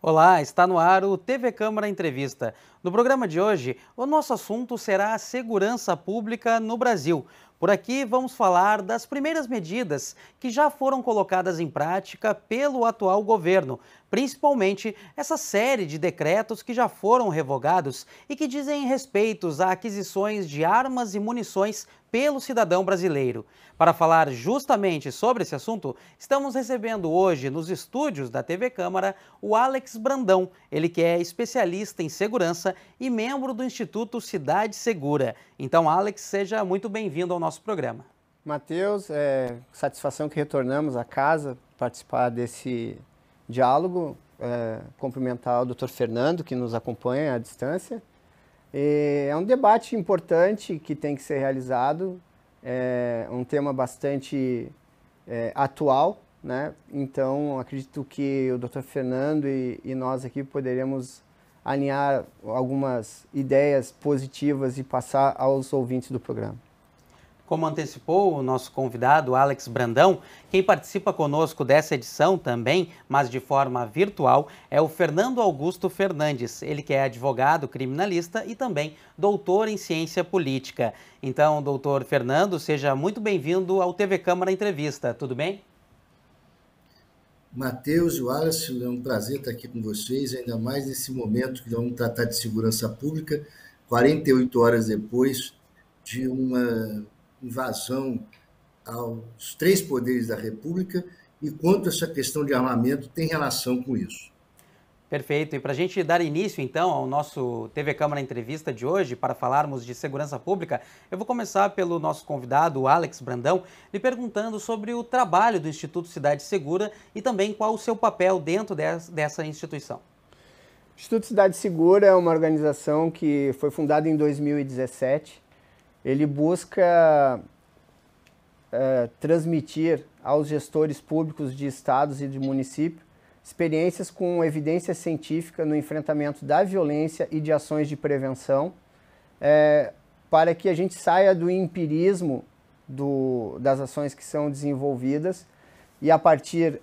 Olá, está no ar o TV Câmara Entrevista. No programa de hoje, o nosso assunto será a segurança pública no Brasil. Por aqui vamos falar das primeiras medidas que já foram colocadas em prática pelo atual governo, principalmente essa série de decretos que já foram revogados e que dizem respeito a aquisições de armas e munições pelo cidadão brasileiro. Para falar justamente sobre esse assunto, estamos recebendo hoje nos estúdios da TV Câmara o Alex Brandão, ele que é especialista em segurança e membro do Instituto Cidade Segura. Então, Alex, seja muito bem-vindo ao nosso programa. Matheus, satisfação que retornamos à casa, participar desse diálogo, cumprimentar o Dr. Fernando, que nos acompanha à distância. É um debate importante que tem que ser realizado, é um tema bastante atual, né? Então, acredito que o Dr. Fernando e nós aqui poderemos alinhar algumas ideias positivas e passar aos ouvintes do programa. Como antecipou o nosso convidado, Alex Brandão, quem participa conosco dessa edição também, mas de forma virtual, é o Fernando Augusto Fernandes. Ele que é advogado criminalista e também doutor em ciência política. Então, doutor Fernando, seja muito bem-vindo ao TV Câmara Entrevista. Tudo bem? Matheus e o Wallace, é um prazer estar aqui com vocês, ainda mais nesse momento que vamos tratar de segurança pública, 48 horas depois de uma invasão aos três poderes da República e quanto essa questão de armamento tem relação com isso. Perfeito. E para a gente dar início, então, ao nosso TV Câmara Entrevista de hoje, para falarmos de segurança pública, eu vou começar pelo nosso convidado, o Alex Brandão, lhe perguntando sobre o trabalho do Instituto Cidade Segura e também qual o seu papel dentro dessa instituição. O Instituto Cidade Segura é uma organização que foi fundada em 2017. Ele busca transmitir aos gestores públicos de estados e de municípios experiências com evidência científica no enfrentamento da violência e de ações de prevenção, para que a gente saia do empirismo das ações que são desenvolvidas e, a partir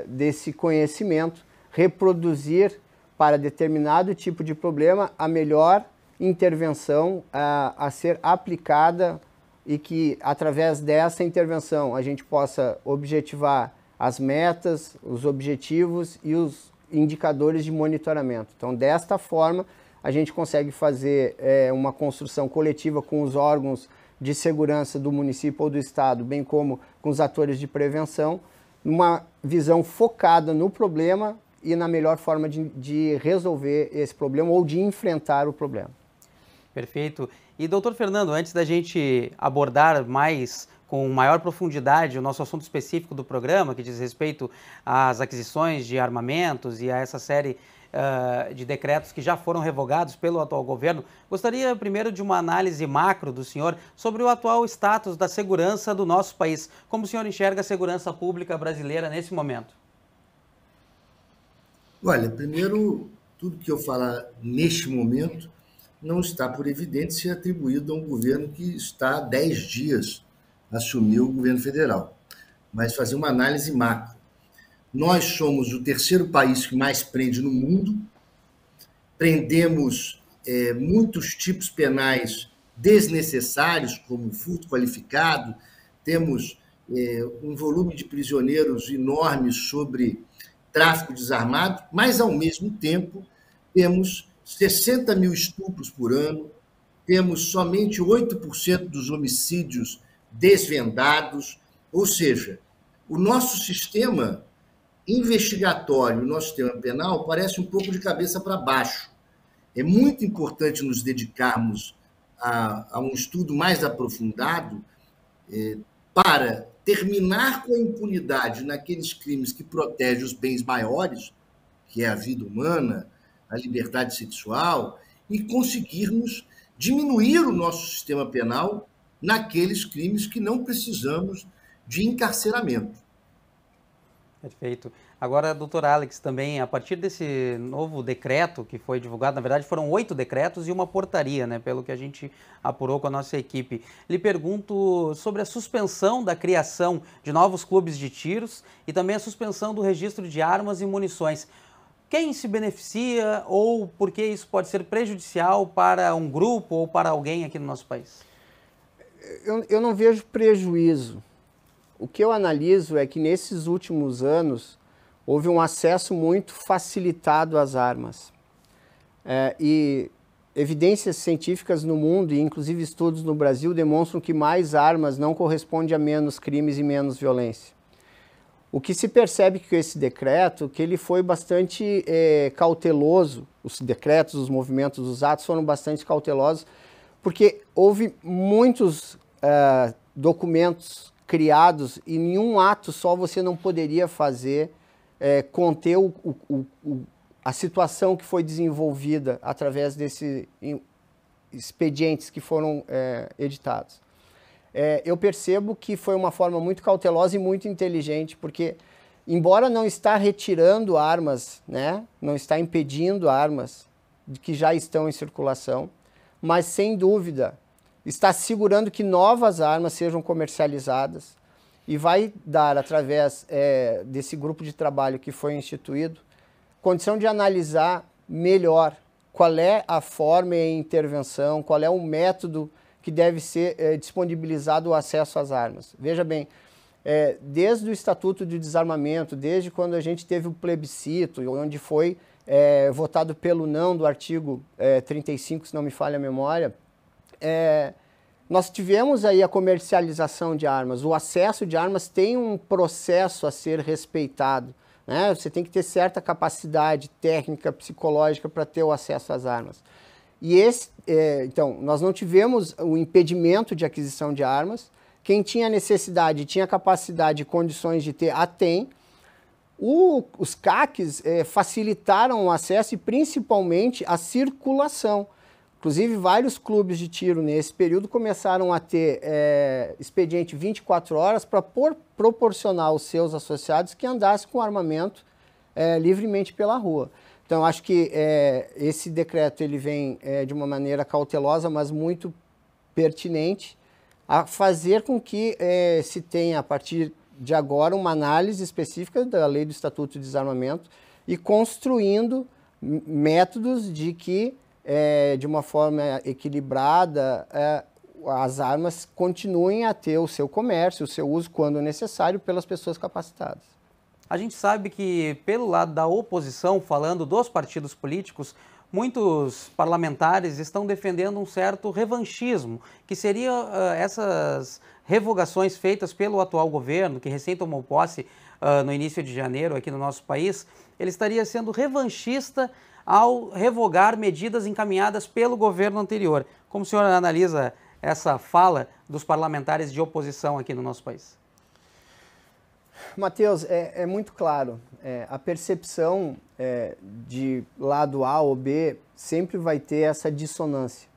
desse conhecimento, reproduzir para determinado tipo de problema a melhor intervenção a ser aplicada e que, através dessa intervenção, a gente possa objetivar as metas, os objetivos e os indicadores de monitoramento. Então, desta forma, a gente consegue fazer uma construção coletiva com os órgãos de segurança do município ou do estado, bem como com os atores de prevenção, uma visão focada no problema e na melhor forma de resolver esse problema ou de enfrentar o problema. Perfeito. E, doutor Fernando, antes da gente abordar mais, com maior profundidade, o nosso assunto específico do programa, que diz respeito às aquisições de armamentos e a essa série de decretos que já foram revogados pelo atual governo, gostaria primeiro de uma análise macro do senhor sobre o atual status da segurança do nosso país. Como o senhor enxerga a segurança pública brasileira nesse momento? Olha, primeiro, tudo que eu falar neste momento não está, por evidência, atribuído a um governo que está há 10 dias assumiu o governo federal, mas fazer uma análise macro. Nós somos o terceiro país que mais prende no mundo, prendemos muitos tipos penais desnecessários, como furto qualificado, temos um volume de prisioneiros enorme sobre tráfico desarmado, mas, ao mesmo tempo, temos 60 mil estupros por ano, temos somente 8% dos homicídios desvendados, ou seja, o nosso sistema investigatório, o nosso sistema penal parece um pouco de cabeça para baixo. É muito importante nos dedicarmos a um estudo mais aprofundado para terminar com a impunidade naqueles crimes que protegem os bens maiores, que é a vida humana, a liberdade sexual, e conseguirmos diminuir o nosso sistema penal naqueles crimes que não precisamos de encarceramento. Perfeito. Agora, doutor Alex, também, a partir desse novo decreto que foi divulgado, na verdade foram 8 decretos e uma portaria, né, pelo que a gente apurou com a nossa equipe. Lhe pergunto sobre a suspensão da criação de novos clubes de tiros e também a suspensão do registro de armas e munições. quem se beneficia ou por que isso pode ser prejudicial para um grupo ou para alguém aqui no nosso país? Eu não vejo prejuízo. O que eu analiso é que nesses últimos anos houve um acesso muito facilitado às armas. E evidências científicas no mundo, e inclusive estudos no Brasil, demonstram que mais armas não corresponde a menos crimes e menos violência. O que se percebe que esse decreto, que ele foi bastante cauteloso, os decretos, os movimentos, os atos foram bastante cautelosos, porque houve muitos documentos criados e em um ato só você não poderia fazer, conter a situação que foi desenvolvida através desses expedientes que foram editados. Eu percebo que foi uma forma muito cautelosa e muito inteligente, porque, embora não está retirando armas, né, não está impedindo armas que já estão em circulação, mas, sem dúvida, está segurando que novas armas sejam comercializadas e vai dar, através desse grupo de trabalho que foi instituído, condição de analisar melhor qual é a forma e a intervenção, qual é o método que deve ser disponibilizado o acesso às armas. Veja bem, desde o Estatuto de Desarmamento, desde quando a gente teve o plebiscito, onde foi votado pelo não do artigo 35, se não me falha a memória, nós tivemos aí a comercialização de armas. O acesso de armas tem um processo a ser respeitado, né? Você tem que ter certa capacidade técnica, psicológica para ter o acesso às armas. E então, nós não tivemos o impedimento de aquisição de armas. Quem tinha necessidade, tinha capacidade e condições de ter, tem. Os CACs facilitaram o acesso e principalmente a circulação. Inclusive, vários clubes de tiro nesse período começaram a ter expediente 24 horas para proporcionar aos seus associados que andassem com armamento livremente pela rua. Então, acho que esse decreto ele vem de uma maneira cautelosa, mas muito pertinente, a fazer com que se tenha, a partir de agora, uma análise específica da lei do Estatuto de Desarmamento e construindo métodos de que, de uma forma equilibrada, as armas continuem a ter o seu comércio, o seu uso, quando necessário, pelas pessoas capacitadas. A gente sabe que, pelo lado da oposição, falando dos partidos políticos, muitos parlamentares estão defendendo um certo revanchismo, que seria essas revogações feitas pelo atual governo, que recém tomou posse no início de janeiro aqui no nosso país. Ele estaria sendo revanchista ao revogar medidas encaminhadas pelo governo anterior. Como o senhor analisa essa fala dos parlamentares de oposição aqui no nosso país? Matheus, é muito claro, a percepção de lado A ou B sempre vai ter essa dissonância.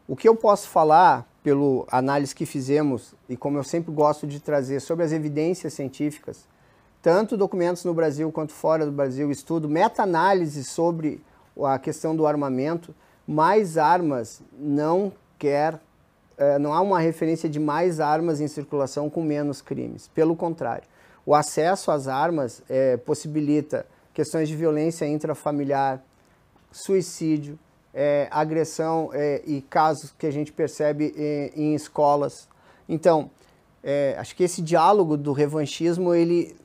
O que eu posso falar, pela análise que fizemos, e como eu sempre gosto de trazer sobre as evidências científicas, tanto documentos no Brasil quanto fora do Brasil, estudo, meta-análise sobre a questão do armamento, mais armas não há uma referência de mais armas em circulação com menos crimes, pelo contrário. O acesso às armas possibilita questões de violência intrafamiliar, suicídio, agressão e casos que a gente percebe em escolas. Então, acho que esse diálogo do revanchismo, ele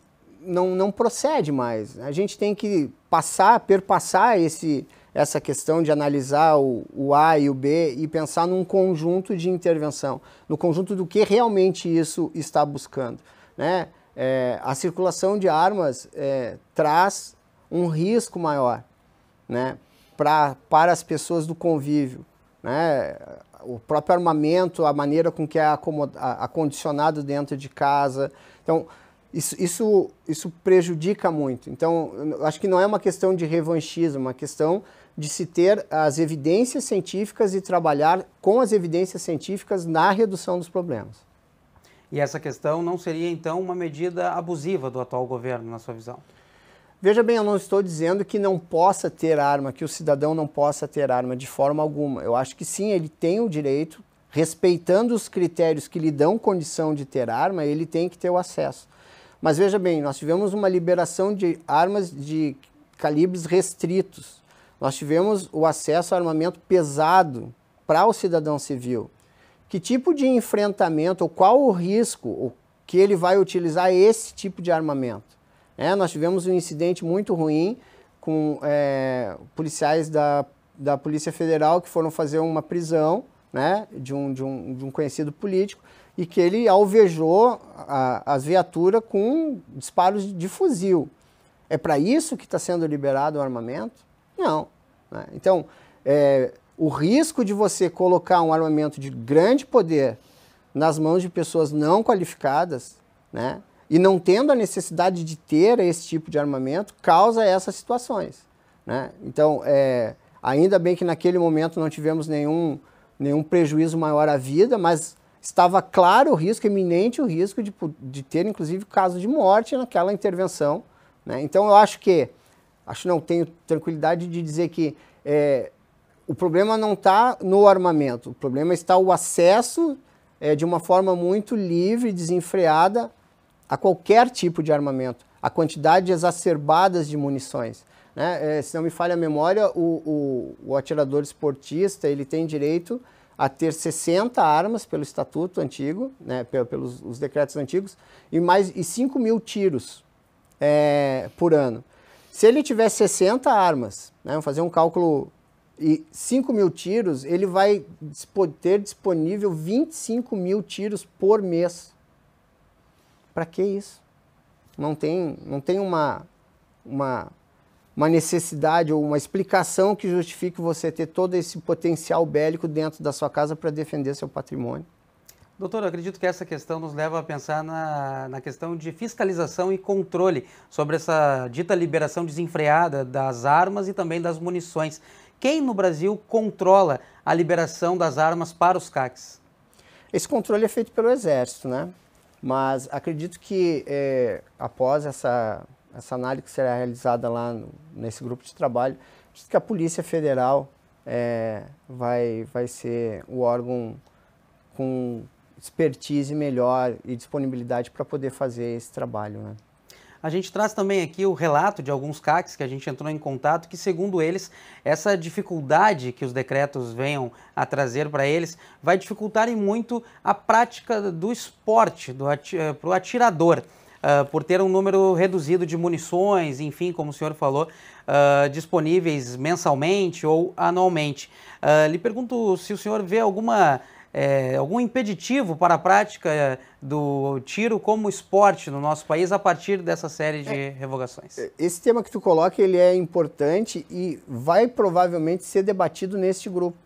não procede mais. A gente tem que perpassar essa questão de analisar o A e o B e pensar num conjunto de intervenção, no conjunto do que realmente isso está buscando, né? A circulação de armas traz um risco maior, né, para as pessoas do convívio, né? O próprio armamento, a maneira com que é acondicionado dentro de casa. Então, isso prejudica muito. Então, eu acho que não é uma questão de revanchismo, é uma questão de se ter as evidências científicas e trabalhar com as evidências científicas na redução dos problemas. E essa questão não seria, então, uma medida abusiva do atual governo, na sua visão? Veja bem, eu não estou dizendo que não possa ter arma, que o cidadão não possa ter arma de forma alguma. Eu acho que sim, ele tem o direito, respeitando os critérios que lhe dão condição de ter arma, ele tem que ter o acesso. Mas veja bem, nós tivemos uma liberação de armas de calibres restritos. Nós tivemos o acesso a armamento pesado para o cidadão civil. Que tipo de enfrentamento, ou qual o risco que ele vai utilizar esse tipo de armamento? Nós tivemos um incidente muito ruim com policiais da Polícia Federal que foram fazer uma prisão, né, de um conhecido político, e que ele alvejou as viaturas com disparos de fuzil. É para isso que está sendo liberado o armamento? Não. Né? Então, o risco de você colocar um armamento de grande poder nas mãos de pessoas não qualificadas, né, e não tendo a necessidade de ter esse tipo de armamento, causa essas situações. Né? Então, ainda bem que naquele momento não tivemos nenhum prejuízo maior à vida, mas estava claro o risco, iminente o risco de ter, inclusive, caso de morte naquela intervenção. Né? Então, eu acho não tenho tranquilidade de dizer que o problema não está no armamento, o problema está o acesso de uma forma muito livre, desenfreada, a qualquer tipo de armamento, a quantidade exacerbada de munições. Né? Se não me falha a memória, o atirador esportista ele tem direito a ter 60 armas pelo estatuto antigo, né, pelos os decretos antigos, e 5 mil tiros por ano. Se ele tiver 60 armas, né, vamos fazer um cálculo, e 5 mil tiros, ele vai ter disponível 25 mil tiros por mês. Para que isso? Não tem uma necessidade ou uma explicação que justifique você ter todo esse potencial bélico dentro da sua casa para defender seu patrimônio. Doutor, eu acredito que essa questão nos leva a pensar na questão de fiscalização e controle sobre essa dita liberação desenfreada das armas e também das munições. Quem no Brasil controla a liberação das armas para os CACs? Esse controle é feito pelo Exército, né? Mas acredito que após essa análise que será realizada lá nesse grupo de trabalho, acredito que a Polícia Federal vai ser o órgão com expertise melhor e disponibilidade para poder fazer esse trabalho. Né? A gente traz também aqui o relato de alguns CACs que a gente entrou em contato, que segundo eles, essa dificuldade que os decretos venham a trazer para eles vai dificultar muito a prática do esporte para o atirador, por ter um número reduzido de munições, enfim, como o senhor falou, disponíveis mensalmente ou anualmente. Lhe pergunto se o senhor vê algum impeditivo para a prática do tiro como esporte no nosso país a partir dessa série de revogações. Esse tema que tu coloca, ele é importante e vai provavelmente ser debatido neste grupo.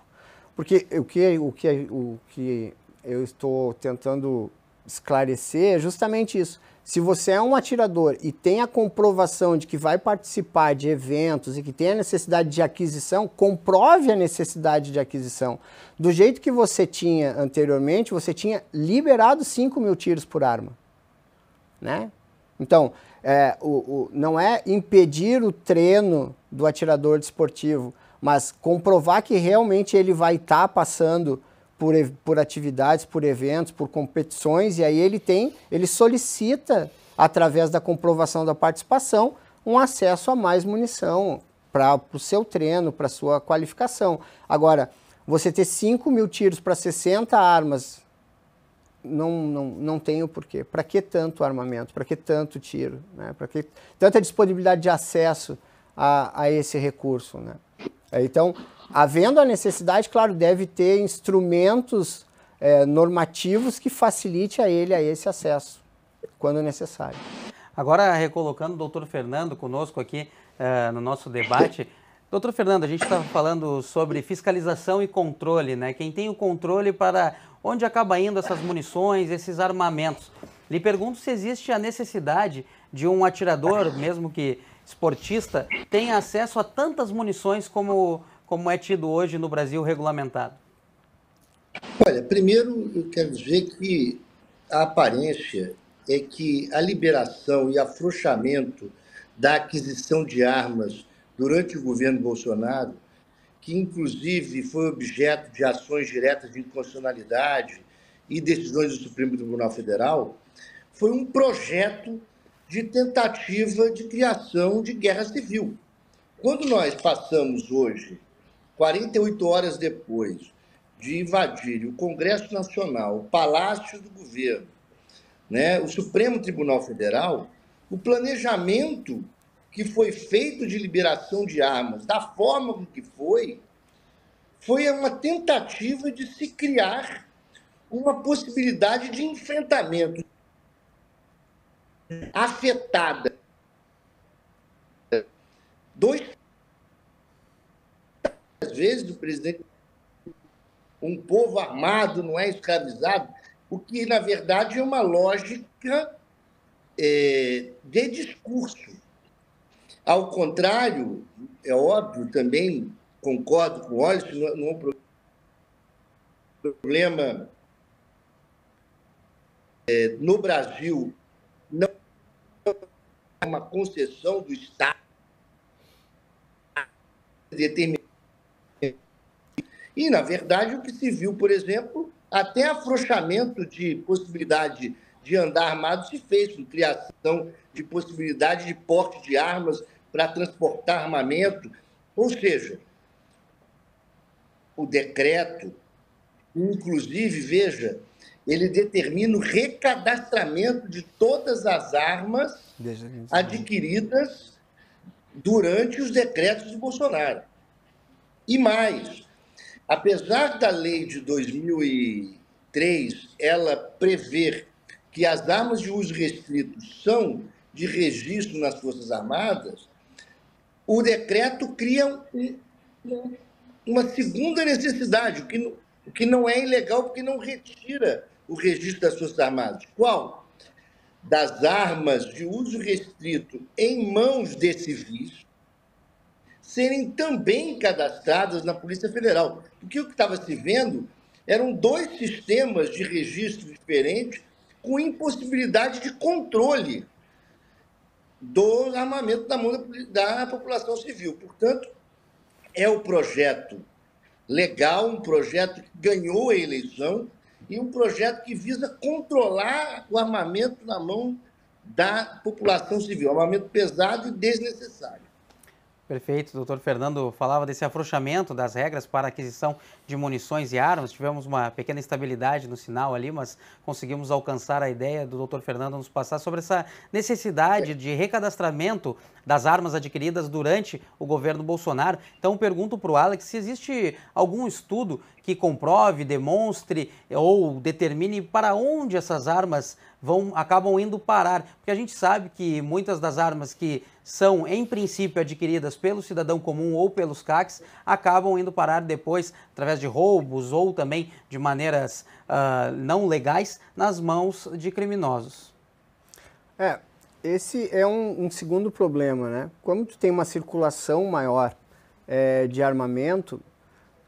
Porque o que eu estou tentando esclarecer é justamente isso. Se você é um atirador e tem a comprovação de que vai participar de eventos e que tem a necessidade de aquisição, comprove a necessidade de aquisição. Do jeito que você tinha anteriormente, você tinha liberado 5 mil tiros por arma. Né? Então, não é impedir o treino do atirador desportivo, mas comprovar que realmente ele vai estar passando por atividades, por eventos, por competições, e aí ele solicita, através da comprovação da participação, um acesso a mais munição para o seu treino, para a sua qualificação. Agora, você ter 5 mil tiros para 60 armas, não tem o porquê. Para que tanto armamento? Para que tanto tiro? Né? Para que tanta disponibilidade de acesso a esse recurso? Né? Então, havendo a necessidade, claro, deve ter instrumentos normativos que facilite a esse acesso, quando necessário. Agora, recolocando o doutor Fernando conosco aqui no nosso debate. Doutor Fernando, a gente estava falando sobre fiscalização e controle, né? Quem tem o controle para onde acaba indo essas munições, esses armamentos. Lhe pergunto se existe a necessidade de um atirador, mesmo que esportista, tenha acesso a tantas munições como é tido hoje no Brasil regulamentado. Olha, primeiro eu quero dizer que a aparência é que a liberação e afrouxamento da aquisição de armas durante o governo Bolsonaro, que inclusive foi objeto de ações diretas de inconstitucionalidade e decisões do Supremo Tribunal Federal, foi um projeto de tentativa de criação de guerra civil. Quando nós passamos hoje, 48 horas depois de invadir o Congresso Nacional, o Palácio do Governo, né, o Supremo Tribunal Federal, o planejamento que foi feito de liberação de armas, da forma com que foi uma tentativa de se criar uma possibilidade de enfrentamento afetada. Às vezes, o presidente, um povo armado não é escravizado, o que, na verdade, é uma lógica de discurso. Ao contrário, é óbvio, também concordo com o Wallace, não é um problema no Brasil, não é uma concessão do Estado determinada. E, na verdade, o que se viu, por exemplo, até afrouxamento de possibilidade de andar armado se fez, com criação de possibilidade de porte de armas para transportar armamento. Ou seja, o decreto, inclusive, veja, ele determina o recadastramento de todas as armas adquiridas durante os decretos de Bolsonaro. E mais, apesar da lei de 2003, ela prever que as armas de uso restrito são de registro nas Forças Armadas, o decreto cria uma segunda necessidade, o que não é ilegal, porque não retira o registro das Forças Armadas. Qual? Das armas de uso restrito em mãos de civis serem também cadastradas na Polícia Federal. Porque o que estava se vendo eram dois sistemas de registro diferentes com impossibilidade de controle do armamento na mão da população civil. Portanto, é um projeto legal, um projeto que ganhou a eleição e um projeto que visa controlar o armamento na mão da população civil, armamento pesado e desnecessário. Perfeito, o doutor Fernando falava desse afrouxamento das regras para aquisição de munições e armas. Tivemos uma pequena instabilidade no sinal ali, mas conseguimos alcançar a ideia do doutor Fernando nos passar sobre essa necessidade de recadastramento das armas adquiridas durante o governo Bolsonaro. Então, pergunto para o Alex se existe algum estudo que comprove, demonstre ou determine para onde essas armas acabam indo parar. Porque a gente sabe que muitas das armas que são, em princípio, adquiridas pelo cidadão comum ou pelos CACs, acabam indo parar depois, através de roubos ou também de maneiras não legais, nas mãos de criminosos. Esse é um segundo problema, né? Como tu tem uma circulação maior de armamento,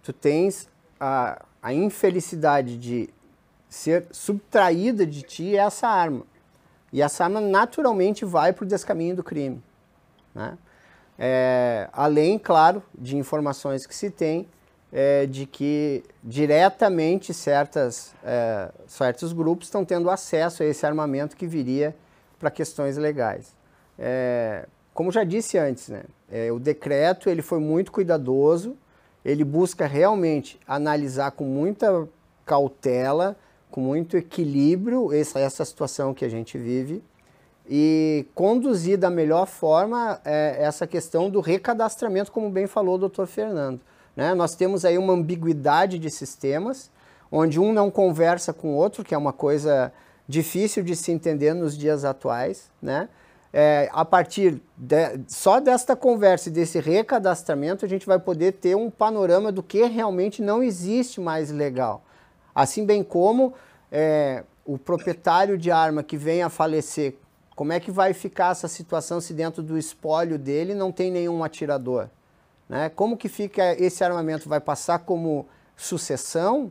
tu tens a infelicidade de ser subtraída de ti essa arma. E essa arma naturalmente vai para o descaminho do crime, né? Além, claro, de informações que se tem de que diretamente certos grupos estão tendo acesso a esse armamento que viria para questões legais. Como já disse antes, né, o decreto ele foi muito cuidadoso, ele busca realmente analisar com muita cautela, com muito equilíbrio essa situação que a gente vive e conduzir da melhor forma essa questão do recadastramento, como bem falou o doutor Fernando, né? Nós temos aí uma ambiguidade de sistemas, onde um não conversa com o outro, que é uma coisa difícil de se entender nos dias atuais, né? A partir só desta conversa e desse recadastramento, a gente vai poder ter um panorama do que realmente não existe mais legal. Assim bem como o proprietário de arma que venha a falecer, como é que vai ficar essa situação se dentro do espólio dele não tem nenhum atirador, né? Como que fica esse armamento? Vai passar como sucessão?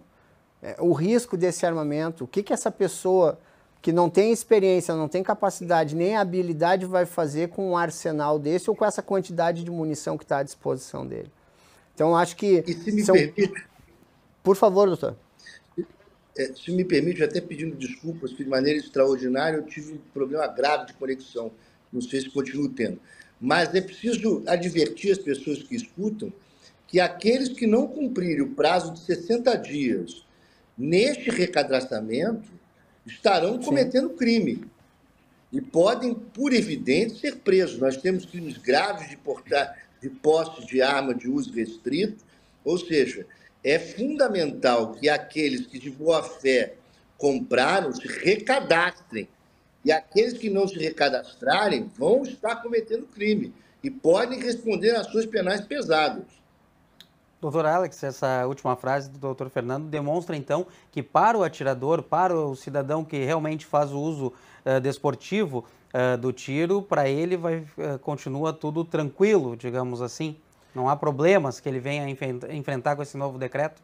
O risco desse armamento, o que essa pessoa que não tem experiência, não tem capacidade nem habilidade vai fazer com um arsenal desse ou com essa quantidade de munição que está à disposição dele? Então, acho que... E se me permite... Por favor, doutor. Se me permite, até pedindo desculpas, que de maneira extraordinária eu tive um problema grave de conexão. Não sei se continuo tendo. mas é preciso advertir as pessoas que escutam que aqueles que não cumprirem o prazo de 60 dias neste recadastramento estarão cometendo crime e podem, por evidente, ser presos. Nós temos crimes graves de posse de arma de uso restrito, ou seja, é fundamental que aqueles que de boa fé compraram se recadastrem. E aqueles que não se recadastrarem vão estar cometendo crime e podem responder a ações penais pesadas. Doutor Alex, essa última frase do doutor Fernando demonstra, então, que para o atirador, para o cidadão que realmente faz o uso desportivo do tiro, para ele continua tudo tranquilo, digamos assim? Não há problemas que ele venha enfrentar com esse novo decreto?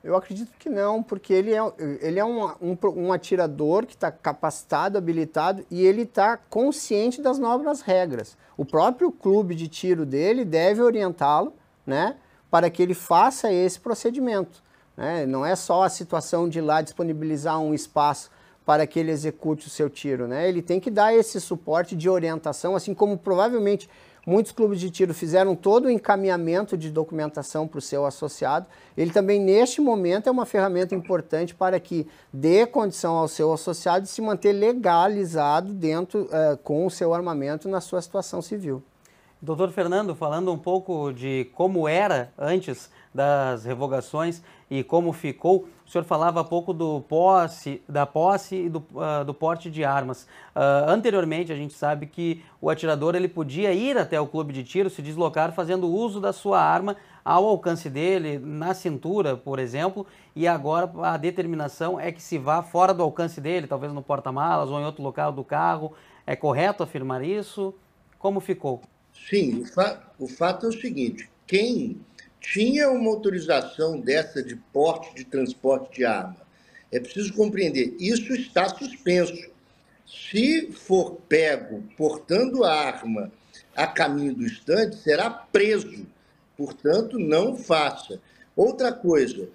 Eu acredito que não, porque ele é um atirador que está capacitado, habilitado e ele está consciente das novas regras. O próprio clube de tiro dele deve orientá-lo, né, para que ele faça esse procedimento, né? Não é só a situação de ir lá disponibilizar um espaço para que ele execute o seu tiro, né? Ele tem que dar esse suporte de orientação, assim como provavelmente muitos clubes de tiro fizeram todo o encaminhamento de documentação para o seu associado. Ele também, neste momento, é uma ferramenta importante para que dê condição ao seu associado de se manter legalizado dentro com o seu armamento na sua situação civil. Doutor Fernando, falando um pouco de como era antes das revogações e como ficou, o senhor falava há pouco da posse e do porte de armas. Anteriormente, a gente sabe que o atirador ele podia ir até o clube de tiro, se deslocar fazendo uso da sua arma ao alcance dele, na cintura, por exemplo, e agora a determinação é que se vá fora do alcance dele, talvez no porta-malas ou em outro local do carro. É correto afirmar isso? Como ficou? Sim, o fato é o seguinte, quem tinha uma autorização dessa de porte de transporte de arma, é preciso compreender, isso está suspenso. Se for pego portando a arma a caminho do estande, será preso. Portanto, não faça. Outra coisa,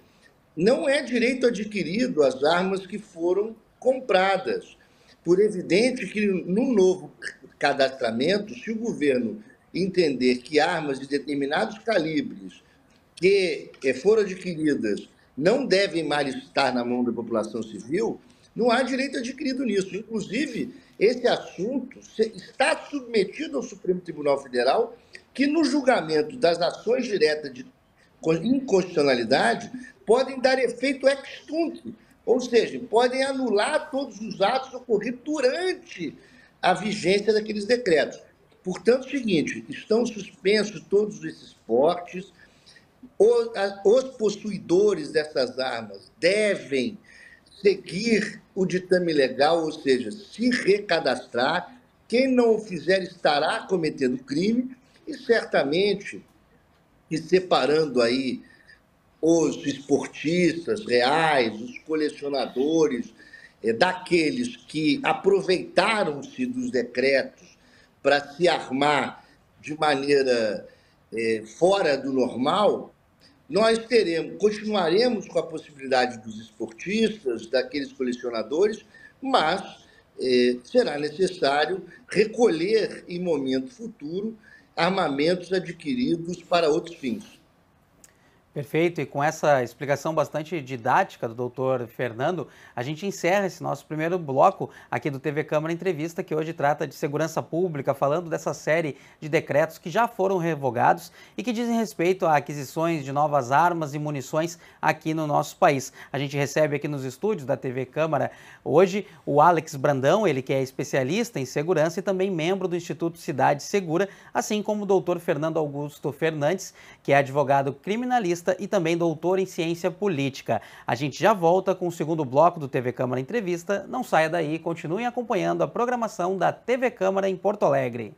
não é direito adquirido as armas que foram compradas. Por evidente que no novo cadastramento, se o governo entender que armas de determinados calibres que foram adquiridas não devem mais estar na mão da população civil, não há direito adquirido nisso. Inclusive, esse assunto está submetido ao Supremo Tribunal Federal, que no julgamento das ações diretas de inconstitucionalidade podem dar efeito ex tunc, ou seja, podem anular todos os atos ocorridos durante a vigência daqueles decretos. Portanto, é o seguinte, estão suspensos todos esses portes, os possuidores dessas armas devem seguir o ditame legal, ou seja, se recadastrar, quem não o fizer estará cometendo crime e certamente, e separando aí os esportistas reais, os colecionadores, daqueles que aproveitaram-se dos decretos para se armar de maneira fora do normal, nós continuaremos com a possibilidade dos esportistas, daqueles colecionadores, mas será necessário recolher em momento futuro armamentos adquiridos para outros fins. Perfeito, e com essa explicação bastante didática do doutor Fernando, a gente encerra esse nosso primeiro bloco aqui do TV Câmara Entrevista, que hoje trata de segurança pública, falando dessa série de decretos que já foram revogados e que dizem respeito a aquisições de novas armas e munições aqui no nosso país. A gente recebe aqui nos estúdios da TV Câmara hoje o Alex Brandão, ele que é especialista em segurança e também membro do Instituto Cidade Segura, assim como o doutor Fernando Augusto Fernandes, que é advogado criminalista e também doutor em ciência política. A gente já volta com o segundo bloco do TV Câmara Entrevista. Não saia daí, continuem acompanhando a programação da TV Câmara em Porto Alegre.